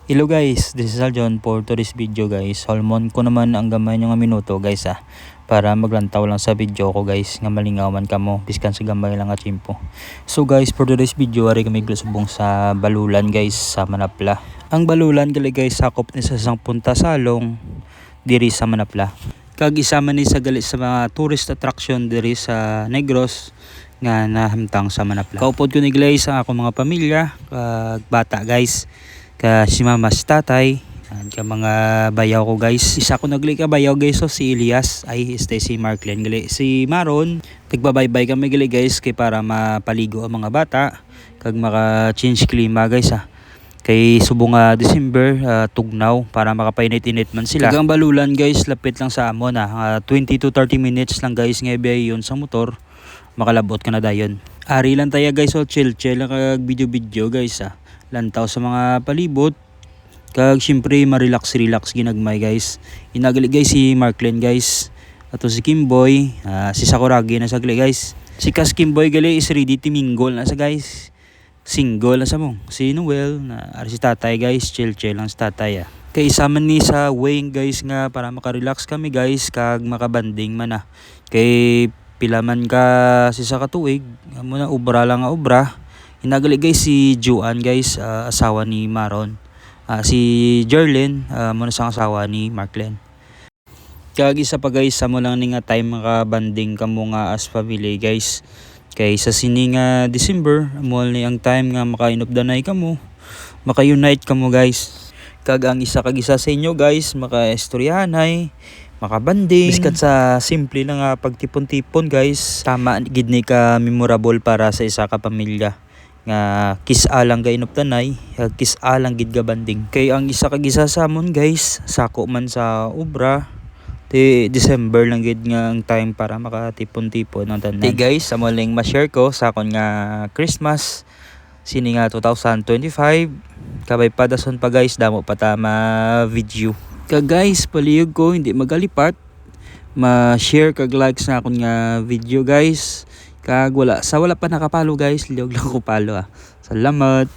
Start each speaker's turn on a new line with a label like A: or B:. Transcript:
A: Hello guys, this is Aljon for today's video guys. Salmon ko naman ang gamay nga minuto guys para maglantaw lang sa video ko guys nga malingawan kamo biskan sa gamay lang nga tiyempo. So guys, for today's video ari kami glusubong sa balulan guys sa Manapla. Ang balulan gali guys sakop ni sa punta salong diri sa Manapla. Kag isama ni sa gali sa mga tourist attraction diri sa Negros nga nahamtang sa Manapla. Kaupod ko ni guys ang ako mga pamilya kag bata guys. Si mama si tatay ka mga bayaw ko guys. Isa ko nagli ka bayaw guys, so si Elias ay si Marklen gali. Si Maron nagbabaybay kami gali guys kay para mapaligo ang mga bata kag maka-change klima guys kay subong December tugnaw para makapainit-init man sila. Kag ang balulan guys lapit lang sa amon 20 to 30 minutes lang guys nga biyahe yun sa motor. Makalabot ka na dayon. Ari lang tayo guys, so chill lang kag video guys lantaw sa mga palibot kag syempre ma-relax ginagmay guys. Inagali guys si Marklen guys ato si Kimboy si Sakuragi na sagli guys. Si Kas Kimboy gali is ready to mingle na sa guys, single na sa mo. Si Noel na si tatay guys, chill lang si tatay kay isama ni sa weighing guys nga para maka-relax kami guys kag makabanding man kay pila man ka si sa katuig amo na ubra lang nga ubra. Inagali guys si Juan guys, asawa ni Maron. Si Jerlyn muna sang asawa ni Marklen. Kag isa pa guys mo lang ni nga time makabanding kamo nga as family guys. Kay sa sini nga December mo ni ang time nga maka-inupdanay kamo, maka-unite kamo guys. Kag ang isa sa inyo guys maka-istoryahanay, makabanding biskat sa simple lang pagtipon-tipon guys. Tama gid ni ka memorable para sa isa ka pamilya nga kisa lang ga inuptanay, kisa lang gid ga banding. Kay ang isa sa amon guys sako man sa obra December lang gid nga ang time para makatipon-tipon ng tanan. Hey guys, amo lang ma-share ko sa akon nga Christmas sini nga 2025 kabay padason pa guys damo pa ta video. Kag guys palihog ko hindi magalipat ma-share kag likes na akon nga video guys. Kag wala pa nakapalo guys, liog lang ko palo Salamat.